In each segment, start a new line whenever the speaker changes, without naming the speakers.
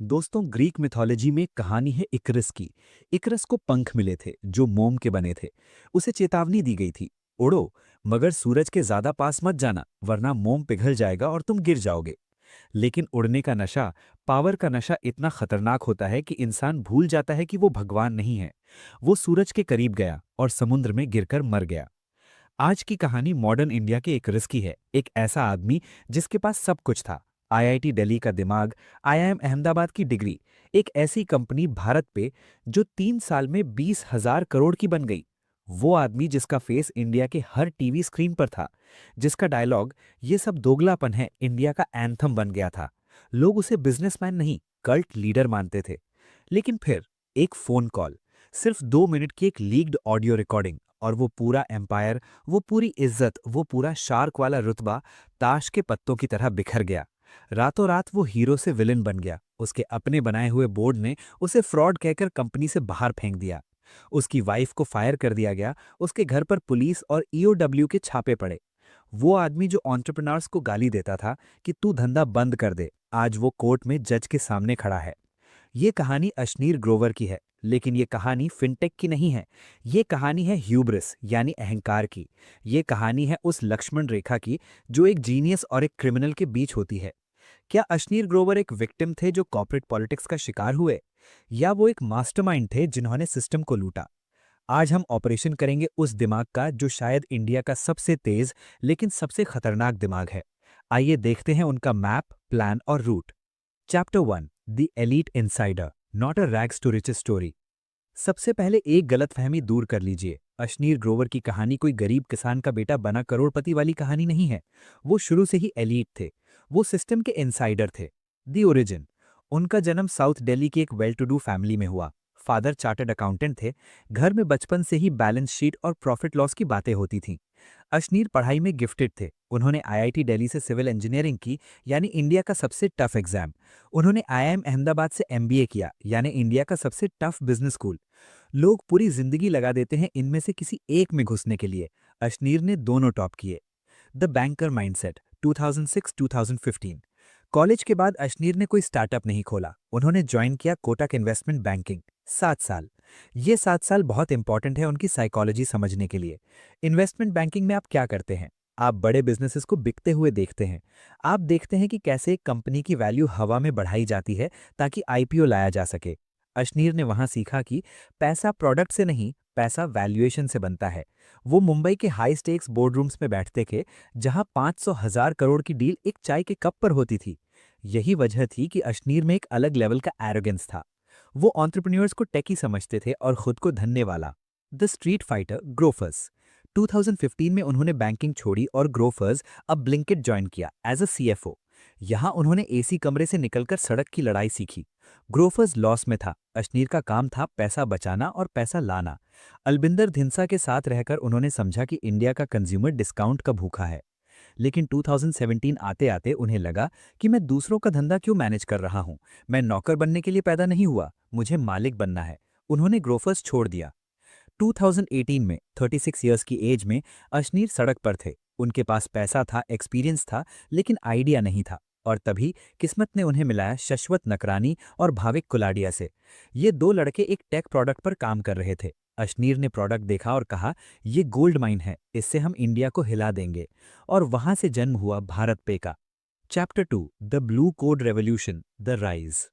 दोस्तों, Greek mythology में एक कहानी है इकरस की। इकरस को पंख मिले थे जो मोम के बने थे। उसे चेतावनी दी गई थी, उड़ो मगर सूरज के ज्यादा पास मत जाना वरना मोम पिघल जाएगा और तुम गिर जाओगे। लेकिन उड़ने का नशा, पावर का नशा इतना खतरनाक होता है कि इंसान भूल जाता है कि वो भगवान नहीं है। वो सूरज के करीब गया और समुद्र में गिरकर मर गया। आज की कहानी मॉडर्न इंडिया के एक रिस्की है, एक ऐसा आदमी जिसके पास सब कुछ था। आईआईटी दिल्ली का दिमाग, आईआईएम अहमदाबाद की डिग्री, एक ऐसी कंपनी भारत पे जो 3 साल में 20,000 करोड़ की बन गई। वो आदमी जिसका फेस इंडिया के हर टीवी स्क्रीन पर था, जिसका डायलॉग "ये सब दोगलापन है" इंडिया का एंथम बन गया था। लोग उसे बिजनेसमैन नहीं, कल्ट लीडर मानते थे। लेकिन फिर एक फोन कॉल, सिर्फ 2 मिनट की एक लीक्ड ऑडियो रिकॉर्डिंग, और वो पूरा एम्पायर, वो पूरी इज्जत, वो पूरा शार्क वाला रुतबा ताश के पत्तों की तरह बिखर गया। रातों रात वो हीरो से विलेन बन गया। उसके अपने बनाए हुए बोर्ड ने उसे फ्रॉड कहकर कंपनी से बाहर फेंक दिया। उसकी वाइफ को फायर कर दिया गया। उसके घर पर पुलिस और ईओडब्ल्यू के छापे पड़े। वो आदमी जो एंटरप्रेन्योर्स को गाली देता था कि तू धंधा बंद कर दे, आज वो कोर्ट में जज के सामने खड़ा है। ये कहानी अशनीर ग्रोवर की है, लेकिन ये कहानी फिनटेक की नहीं है। ये कहानी है ह्यूब्रिस यानी अहंकार की। ये कहानी है उस लक्ष्मण रेखा की जो एक जीनियस और एक क्रिमिनल के बीच होती है। क्या अशनीर ग्रोवर एक विक्टिम थे जो कॉर्पोरेट पॉलिटिक्स का शिकार हुए, या वो एक मास्टरमाइंड थे जिन्होंने सिस्टम को लूटा? आज हम ऑपरेशन करेंगे उस दिमाग का जो शायद इंडिया का सबसे तेज लेकिन सबसे खतरनाक दिमाग है। आइए देखते हैं उनका मैप, प्लान और route. Chapter 1, the elite insider, not a rags to riches story. सबसे पहले एक गलतफहमी दूर कर लीजिए। अशनीर ग्रोवर की कहानी कोई गरीब किसान का बेटा बना करोड़पति वाली कहानी नहीं है। वो शुरू से ही एलीट थे। वो सिस्टम के इनसाइडर थे। The origin. उनका जन्म साउथ दिल्ली की एक वेल टू डू फैमिली में हुआ। फादर चार्टर्ड अकाउंटेंट थे। घर में बचपन से ही बैलेंस शीट और प्रॉफिट लॉस की बातें होती थीं। अशनीर पढ़ाई में गिफ्टेड थे। उन्होंने आईआईटी दिल्ली से सिविल इंजीनियरिंग की, यानी इंडिया का सबसे टफ एग्जाम। उन्होंने आईआईएम अहमदाबाद से एमबीए किया, यानी इंडिया का सबसे टफ बिजनेस स्कूल। लोग पूरी जिंदगी लगा देते हैं इनमें से किसी एक में घुसने के लिए। अशनीर ने दोनों टॉप किए। The banker mindset, 2006-2015। कॉलेज के बाद अशनीर ने कोई स्टार्टअप नहीं खोला। उन्होंने ज्वाइन किया कोटक इन्वेस्टमेंट बैंकिंग। 7 साल। ये 7 साल बहुत इंपॉर्टेंट है उनकी साइकोलॉजी समझने के लिए। इन्वेस्टमेंट बैंकिंग में आप क्या करते हैं? आप बड़े बिजनेसेस को बिकते हुए देखते हैं। आप देखते हैं कि कैसे एक कंपनी की वैल्यू हवा में बढ़ाई जाती है ताकि आईपीओ लाया जा सके। अशनीर ने वहां सीखा कि पैसा प्रोडक्ट से नहीं, पैसा वैल्यूएशन से बनता है। वो मुंबई के हाई स्टेक्स बोर्ड रूम्स में बैठते थे, जहां 500,000 करोड़ की डील एक चाय के कप पर होती थी। यही वजह थी कि अशनीर में एक अलग लेवल का एरोगेंस था। वो एंटरप्रेन्योर्स को टेकी समझते थे और खुद को धन्य वाला। The street fighter Grofers. 2015 में उन्होंने बैंकिंग छोड़ी और ग्रोफर्स, अब ब्लिंकिट ज्वाइन किया एज अ सीएफओ। यहां उन्होंने एसी कमरे से निकलकर सड़क की लड़ाई सीखी। ग्रोफर्स लॉस में था। अशनीर का काम था पैसा बचाना और पैसा लाना। अलबिंदर धिंसा के साथ रहकर उन्होंने समझा कि इंडिया का कंज्यूमर डिस्काउंट का भूखा है। लेकिन 2017 आते आते उन्हें लगा कि मैं दूसरों का धंधा क्यों मैनेज कर रहा हूं। मैं नौकर बनने के लिए पैदा नहीं हुआ, मुझे मालिक बनना है। उन्होंने ग्रोफर्स छोड़ दिया। 2018 में 36 इयर्स की एज में अशनीर सड़क पर थे। उनके पास पैसा था, एक्सपीरियंस था, लेकिन आइडिया नहीं था। और तभी किस्मत ने उन्हें मिलाया शश्वत नकरानी और भाविक कुलाडिया से। ये दो लड़के एक टेक प्रोडक्ट पर काम कर रहे थे। अशनीर ने प्रोडक्ट देखा और कहा, ये गोल्ड माइन है, इससे हम इंडिया को हिला देंगे। और वहां से जन्म हुआ भारत पे का। Chapter 2, the blue code revolution, the rise.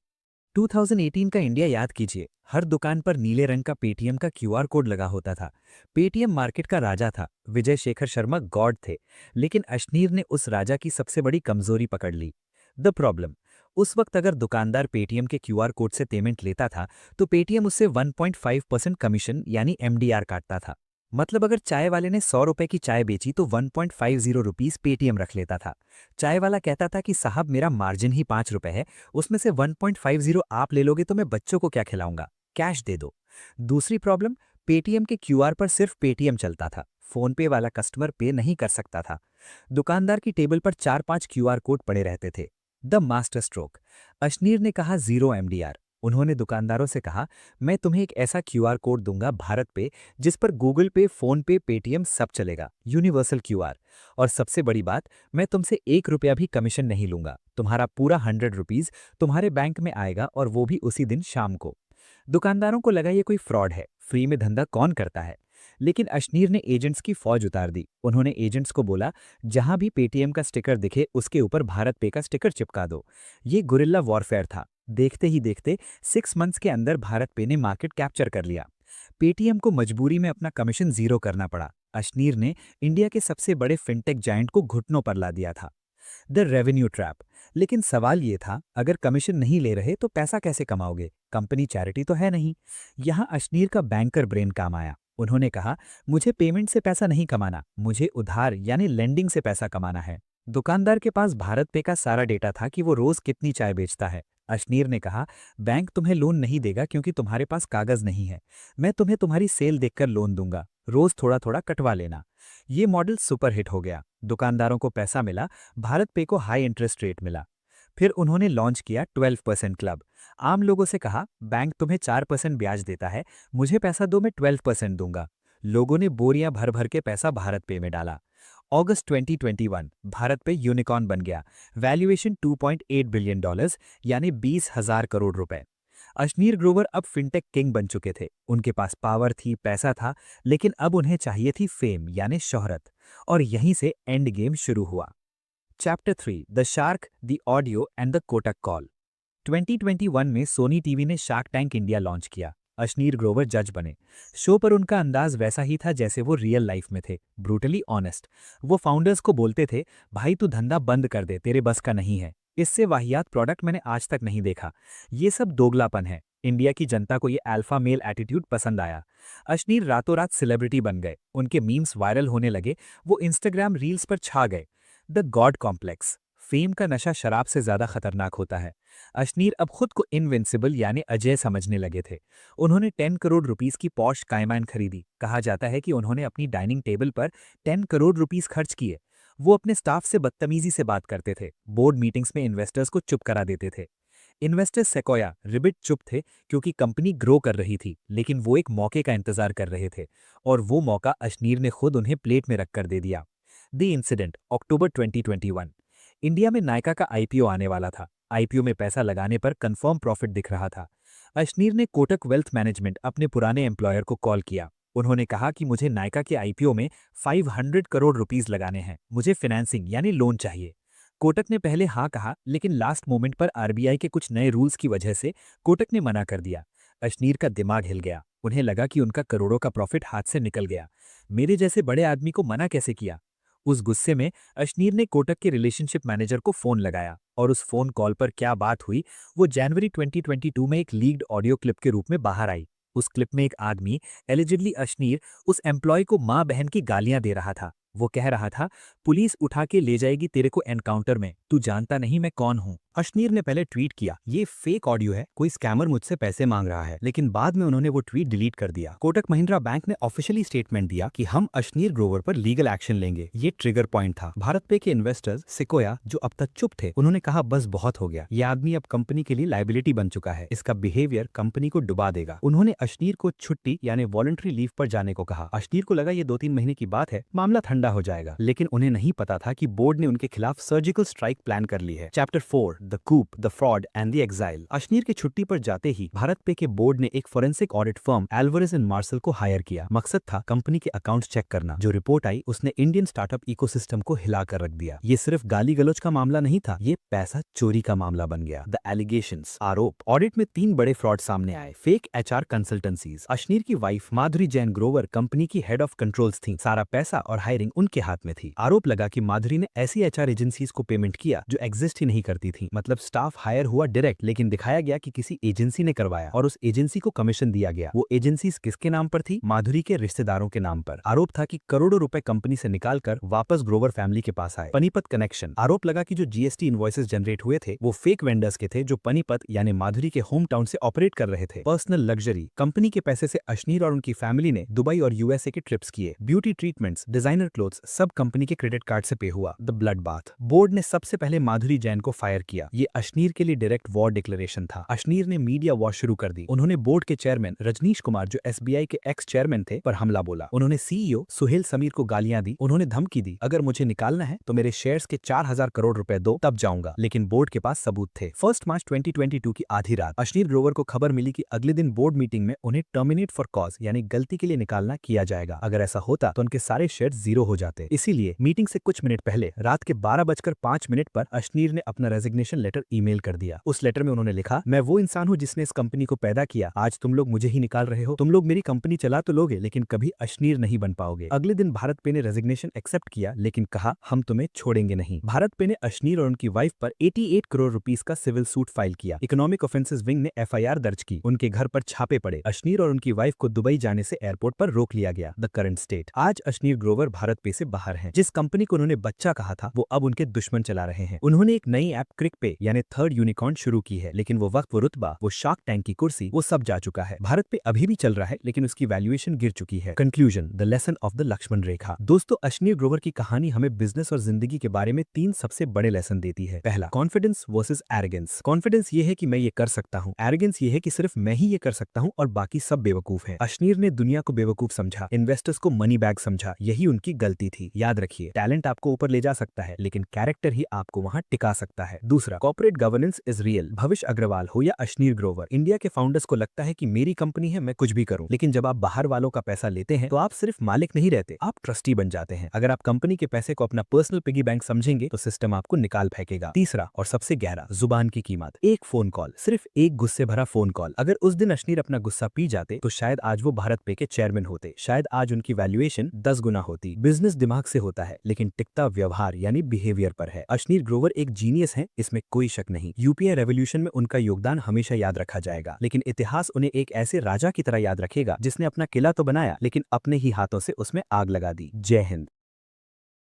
2018 का इंडिया याद कीजिए। हर दुकान पर नीले रंग का पेटीएम का क्यूआर कोड लगा होता था। पेटीएम मार्केट का राजा था। विजय शेखर शर्मा गॉड थे। लेकिन अशनीर ने उस राजा की सबसे बड़ी कमजोरी पकड़ ली। The problem. उस वक्त अगर दुकानदार पेटीएम के क्यूआर कोड से पेमेंट लेता था तो पेटीएम उससे 1.5% कमीशन यानी एमडीआर काटता था। मतलब अगर चाय वाले ने 100 रुपए की चाय बेची तो 1.50 रुपीस पेटीएम रख लेता था। चाय वाला कहता था कि साहब मेरा मार्जिन ही 5 रुपए है, उसमें से 1.50 आप ले लोगे तो मैं बच्चों को क्या खिलाऊंगा, कैश दे दो। दूसरी प्रॉब्लम, पेटीएम के क्यूआर पर सिर्फ पेटीएम चलता था। फोन पे वाला कस्टमर पे नहीं कर सकता था। दुकानदार की टेबल पर 4-5 क्यूआर कोड पड़े रहते थे। The master stroke. अशनीर ने कहा जीरो एमडीआर। उन्होंने दुकानदारों से कहा, मैं तुम्हें एक ऐसा क्यूआर कोड दूंगा भारत पे जिस पर गूगल पे, फोन पे, पेटीएम सब चलेगा, यूनिवर्सल क्यूआर। और सबसे बड़ी बात, मैं तुमसे 1 रुपया भी कमीशन नहीं लूंगा, तुम्हारा पूरा 100 रुपीज तुम्हारे बैंक में आएगा और वो भी उसी दिन शाम को। दुकानदारों को लगा ये कोई फ्रॉड है, फ्री में धंधा कौन करता है। लेकिन अशनीर ने एजेंट्स की फौज उतार दी। उन्होंने एजेंट्स को बोला, जहां भी पेटीएम का स्टिकर दिखे उसके ऊपर भारत पे का स्टिकर चिपका दो। ये गुरिल्ला वॉरफेयर था। देखते ही देखते 6 मंथ्स के अंदर भारत पे ने मार्केट कैप्चर कर लिया। पेटीएम को मजबूरी में अपना कमीशन जीरो करना पड़ा। अशनीर ने इंडिया के सबसे बड़े फिनटेक जायंट को घुटनों पर ला दिया था। The revenue trap. लेकिन सवाल ये था, अगर कमीशन नहीं ले रहे तो पैसा कैसे कमाओगे, कंपनी चैरिटी तो है नहीं। यहां अशनीर का बैंकर ब्रेन काम आया। उन्होंने कहा, मुझे पेमेंट से पैसा नहीं कमाना, मुझे उधार यानी लेंडिंग से पैसा कमाना है। दुकानदार के पास भारत पे का सारा डेटा था कि वो रोज कितनी चाय बेचता है। अशनीर ने कहा, बैंक तुम्हें लोन नहीं देगा क्योंकि तुम्हारे पास कागज नहीं है। मैं तुम्हें तुम्हारी सेल देखकर लोन दूंगा, रोज थोड़ा थोड़ा कटवा लेना। ये मॉडल सुपरहिट हो गया। दुकानदारों को पैसा मिला, भारत पे को हाई इंटरेस्ट रेट मिला। फिर उन्होंने लॉन्च किया 12% क्लब। आम लोगों से कहा, बैंक तुम्हें 4% ब्याज देता है, मुझे पैसा दो, मैं 12% दूंगा। लोगों ने बोरियां भर भर के पैसा भारत पे में डाला। अगस्त 2021 भारत पे यूनिकॉर्न बन गया। वैल्यूएशन $2.8 बिलियन यानी 20,000 करोड़ रुपए। अशनीर ग्रोवर अब फिनटेक किंग बन चुके थे। उनके पास पावर थी, पैसा था, लेकिन अब उन्हें चाहिए थी फेम यानी शोहरत। और यहीं से एंड गेम शुरू हुआ। Chapter 3, the shark, the audio and the Kotak call. 2021 में सोनी टीवी ने शार्क टैंक इंडिया लॉन्च किया। अशनीर ग्रोवर जज बने। शो पर उनका अंदाज वैसा ही था जैसे वो रियल लाइफ में थे, ब्रूटली ऑनेस्ट। वो फाउंडर्स को बोलते थे, भाई तू धंधा बंद कर दे, तेरे बस का नहीं है। इससे वाहियात प्रोडक्ट मैंने आज तक नहीं देखा। ये सब दोगलापन है। इंडिया की जनता को ये अल्फा मेल एटीट्यूड पसंद आया। अशनीर रातों रात सेलिब्रिटी बन गए, उनके मीम्स वायरल होने लगे, वो इंस्टाग्राम रील्स पर छा गए। The God complex. फेम का नशा शराब से ज्यादा खतरनाक होता है। अशनीर अब खुद को इनविंसिबल यानी अजय समझने लगे थे। उन्होंने 10 करोड़ रुपीस की पॉश कायमान खरीदी। कहा जाता है कि उन्होंने अपनी डाइनिंग टेबल पर 10 करोड़ रुपीस खर्च किए। वो अपने स्टाफ से बदतमीजी से बात करते थे, बोर्ड मीटिंग्स में इन्वेस्टर्स को चुप करा देते थे। इन्वेस्टर्स सेकोया, रिबिट चुप थे क्योंकि कंपनी ग्रो कर रही थी, लेकिन वो एक मौके का इंतजार कर रहे थे। और वो मौका अशनीर ने खुद उन्हें प्लेट में रखकर दे दिया। The incident, October 2021। इंडिया में नायका का आईपीओ आने वाला था। आईपीओ में पैसा लगाने पर कंफर्म प्रॉफिट दिख रहा था। अशनीर ने कोटक वेल्थ मैनेजमेंट, अपने पुराने एम्प्लॉयर को कॉल किया। उन्होंने कहा कि मुझे नायका के आईपीओ में 500 करोड़ रुपीस लगाने हैं, मुझे फाइनेंसिंग यानी लोन चाहिए। कोटक ने पहले हाँ कहा, लेकिन लास्ट मोमेंट पर आरबीआई के कुछ नए रूल्स की वजह से कोटक ने मना कर दिया। अशनीर का दिमाग हिल गया। उन्हें लगा कि उनका करोड़ों का प्रॉफिट हाथ से निकल गया। मेरे जैसे बड़े आदमी को मना कैसे किया। उस गुस्से में अशनीर ने कोटक के रिलेशनशिप मैनेजर को फोन लगाया और उस फोन कॉल पर क्या बात हुई वो जनवरी 2022 में एक लीक्ड ऑडियो क्लिप के रूप में बाहर आई। उस क्लिप में एक आदमी, एलिजिडली अशनीर, उस एम्प्लॉय को मां बहन की गालियां दे रहा था। वो कह रहा था, पुलिस उठा के ले जाएगी तेरे को एनकाउंटर में, तू जानता नहीं मैं कौन हूं। अशनीर ने पहले ट्वीट किया, ये फेक ऑडियो है, कोई स्कैमर मुझसे पैसे मांग रहा है, लेकिन बाद में उन्होंने वो ट्वीट डिलीट कर दिया। कोटक महिंद्रा बैंक ने ऑफिशियली स्टेटमेंट दिया कि हम अशनीर ग्रोवर पर लीगल एक्शन लेंगे। ये ट्रिगर पॉइंट था। भारत पे के इन्वेस्टर्स सिकोया, जो अब तक चुप थे, उन्होंने कहा बस बहुत हो गया, ये आदमी अब कंपनी के लिए लाइबिलिटी बन चुका है, इसका बिहेवियर कंपनी को डुबा देगा। उन्होंने अशनीर को छुट्टी यानी वॉलंटरी लीव पर जाने को कहा। अशनीर को लगा ये 2-3 महीने की बात है, मामला ठंडा हो जाएगा, लेकिन उन्हें नहीं पता था कि बोर्ड ने उनके खिलाफ सर्जिकल स्ट्राइक प्लान कर ली है। Chapter 4, the coup, the fraud and the exile. Ashneer की छुट्टी पर जाते ही भारत पे के बोर्ड ने एक forensic audit firm Alvarez and Marsal को हायर किया। मकसद था कंपनी के अकाउंट्स चेक करना। जो रिपोर्ट आई उसने इंडियन स्टार्टअप इकोसिस्टम को हिला कर रख दिया। ये सिर्फ गाली गलौज का मामला नहीं था, ये पैसा चोरी का मामला बन गया। द एलिगेशंस, आरोप। ऑडिट में 3 बड़े फ्रॉड सामने आए। Fake HR consultancies. अशनीर की वाइफ माधुरी जैन ग्रोवर कंपनी की हेड ऑफ कंट्रोल्स थी। सारा पैसा और हायरिंग उनके हाथ में थी। आरोप लगा कि माधुरी ने ऐसी एचआर एजेंसीज को पेमेंट किया जो एग्जिस्ट ही नहीं करती थी। मतलब स्टाफ हायर हुआ डायरेक्ट, लेकिन दिखाया गया कि किसी एजेंसी ने करवाया और उस एजेंसी को कमीशन दिया गया। वो एजेंसीज किसके नाम पर थी? माधुरी के रिश्तेदारों के नाम पर। आरोप था कि करोड़ों रुपए कंपनी से निकालकर वापस ग्रोवर फैमिली के पास आए। पनीपत कनेक्शन। आरोप लगा कि जो जीएसटी इनवॉइसेस जनरेट हुए थे वो फेक वेंडर्स के थे जो पनीपत यानी माधुरी के होम टाउन से ऑपरेट कर रहे थे। Personal luxury. कंपनी के पैसे से अशनीर और उनकी फैमिली ने दुबई और यूएसए के ट्रिप्स किए। ब्यूटी ट्रीटमेंट्स, डिजाइनर
क्लोथ्स सब कंपनी के क्रेडिट कार्ड से पे हुआ। The blood bath. बोर्ड ने सबसे पहले माधुरी जैन को फायर किया। ये अश्नीर के लिए डायरेक्ट वॉर डिक्लेरेशन था। अश्नीर ने मीडिया वॉर शुरू कर दी। उन्होंने बोर्ड के चेयरमैन रजनीश कुमार, जो एसबीआई के एक्स चेयरमैन थे, पर हमला बोला। उन्होंने सीईओ सुहेल समीर को गालियां दी। उन्होंने धमकी दी, अगर मुझे निकालना है तो मेरे शेयर्स के 4000 करोड़ रुपए दो, तब जाऊंगा। लेकिन बोर्ड के पास सबूत थे। 1 मार्च 2022 की आधी रात अश्नीर ग्रोवर को खबर मिली कि अगले दिन बोर्ड मीटिंग में उन्हें टर्मिनेट फॉर कॉज यानी गलती के लिए निकालना किया जाएगा। अगर ऐसा होता तो उनके सारे शेयर जीरो हो जाते। इसीलिए मीटिंग से कुछ मिनट पहले रात के 12:05 पर अश्नीर ने अपना रेजिग्नेशन लेटर ईमेल कर दिया। उस लेटर में उन्होंने लिखा, मैं वो इंसान हूं जिसने इस कंपनी को पैदा किया। आज तुम लोग मुझे ही निकाल रहे हो। तुम लोग मेरी कंपनी चला तो लोगे, लेकिन कभी अश्नीर नहीं बन पाओगे। अगले दिन भारत पे ने रेजिग्नेशन एक्सेप्ट किया, लेकिन कहा हम तुम्हें छोड़ेंगे नहीं। भारत पे ने अश्नीर और उनकी वाइफ पर 88 करोड़ रुपीस का सिविल सूट फाइल किया। इकोनॉमिक ऑफेंसेस विंग ने एफआईआर दर्ज की। उनके घर पर छापे पड़े। अश्नीर और उनकी वाइफ को दुबई जाने से एयरपोर्ट पर रोक लिया गया। The current state. आज अश्नीर ग्रोवर भारत पे से बाहर हैं। जिस कंपनी को उन्होंने बच्चा कहा था, वो अब उनके दुश्मन चला रहे हैं। उन्होंने एक नई ऐप क्रिक पे यानी थर्ड यूनिकॉर्न शुरू की है, लेकिन वो वक्त, वो रुतबा, वो शार्क टैंक की कुर्सी, वो सब जा चुका है। भारत पे अभी भी चल रहा है, लेकिन उसकी वैल्यूएशन गिर चुकी है। Conclusion, the lesson of the Lakshman Rekha. दोस्तों, अश्नीर ग्रोवर की कहानी हमें बिजनेस और जिंदगी के बारे में 3 सबसे बड़े लेसन देती है। पहला, कॉन्फिडेंस वर्सेस एरोगेंस। कॉन्फिडेंस ये है कि मैं ये कर सकता हूँ। एरोगेंस ये है कि सिर्फ मैं ही ये कर सकता हूँ और बाकी सब बेवकूफ हैं। अश्नीर ने दुनिया को बेवकूफ समझा, इन्वेस्टर्स को मनी बैग समझा। यही उनकी गलती थी। याद रखिए, टैलेंट आपको ऊपर ले जा सकता है, लेकिन कैरेक्टर ही आपको वहां टिका सकता है। दूसरा, कॉर्पोरेट गवर्नेंस इज रियल। भविष्य अग्रवाल हो या अश्नीर ग्रोवर, इंडिया के फाउंडर्स को लगता है कि मेरी कंपनी है, मैं कुछ भी करूं। लेकिन जब आप बाहर वालों का पैसा लेते हैं तो आप सिर्फ मालिक नहीं रहते, आप ट्रस्टी बन जाते हैं। अगर आप कंपनी के पैसे को अपना पर्सनल पिगी बैंक समझेंगे तो सिस्टम आपको निकाल फेंकेगा। तीसरा और सबसे गहरा, जुबान की कीमत। एक फोन कॉल, सिर्फ एक गुस्से भरा फोन कॉल। अगर उस दिन अश्नीर अपना गुस्सा पी जाते तो शायद आज वो भारत पे के चेयरमैन होते। शायद आज उनकी वैल्यूएशन 10 गुना होती। बिजनेस दिमाग से होता है, लेकिन टिकता व्यवहार यानी बिहेवियर पर है। अश्नीर ग्रोवर एक जीनियस है, इसमें कोई शक नहीं। यूपीआई रेवोल्यूशन में उनका योगदान हमेशा याद रखा जाएगा, लेकिन इतिहास उन्हें एक ऐसे राजा की तरह याद रखेगा जिसने अपना किला तो बनाया, लेकिन अपने ही हाथों से उसमें आग लगा दी। जय हिंद।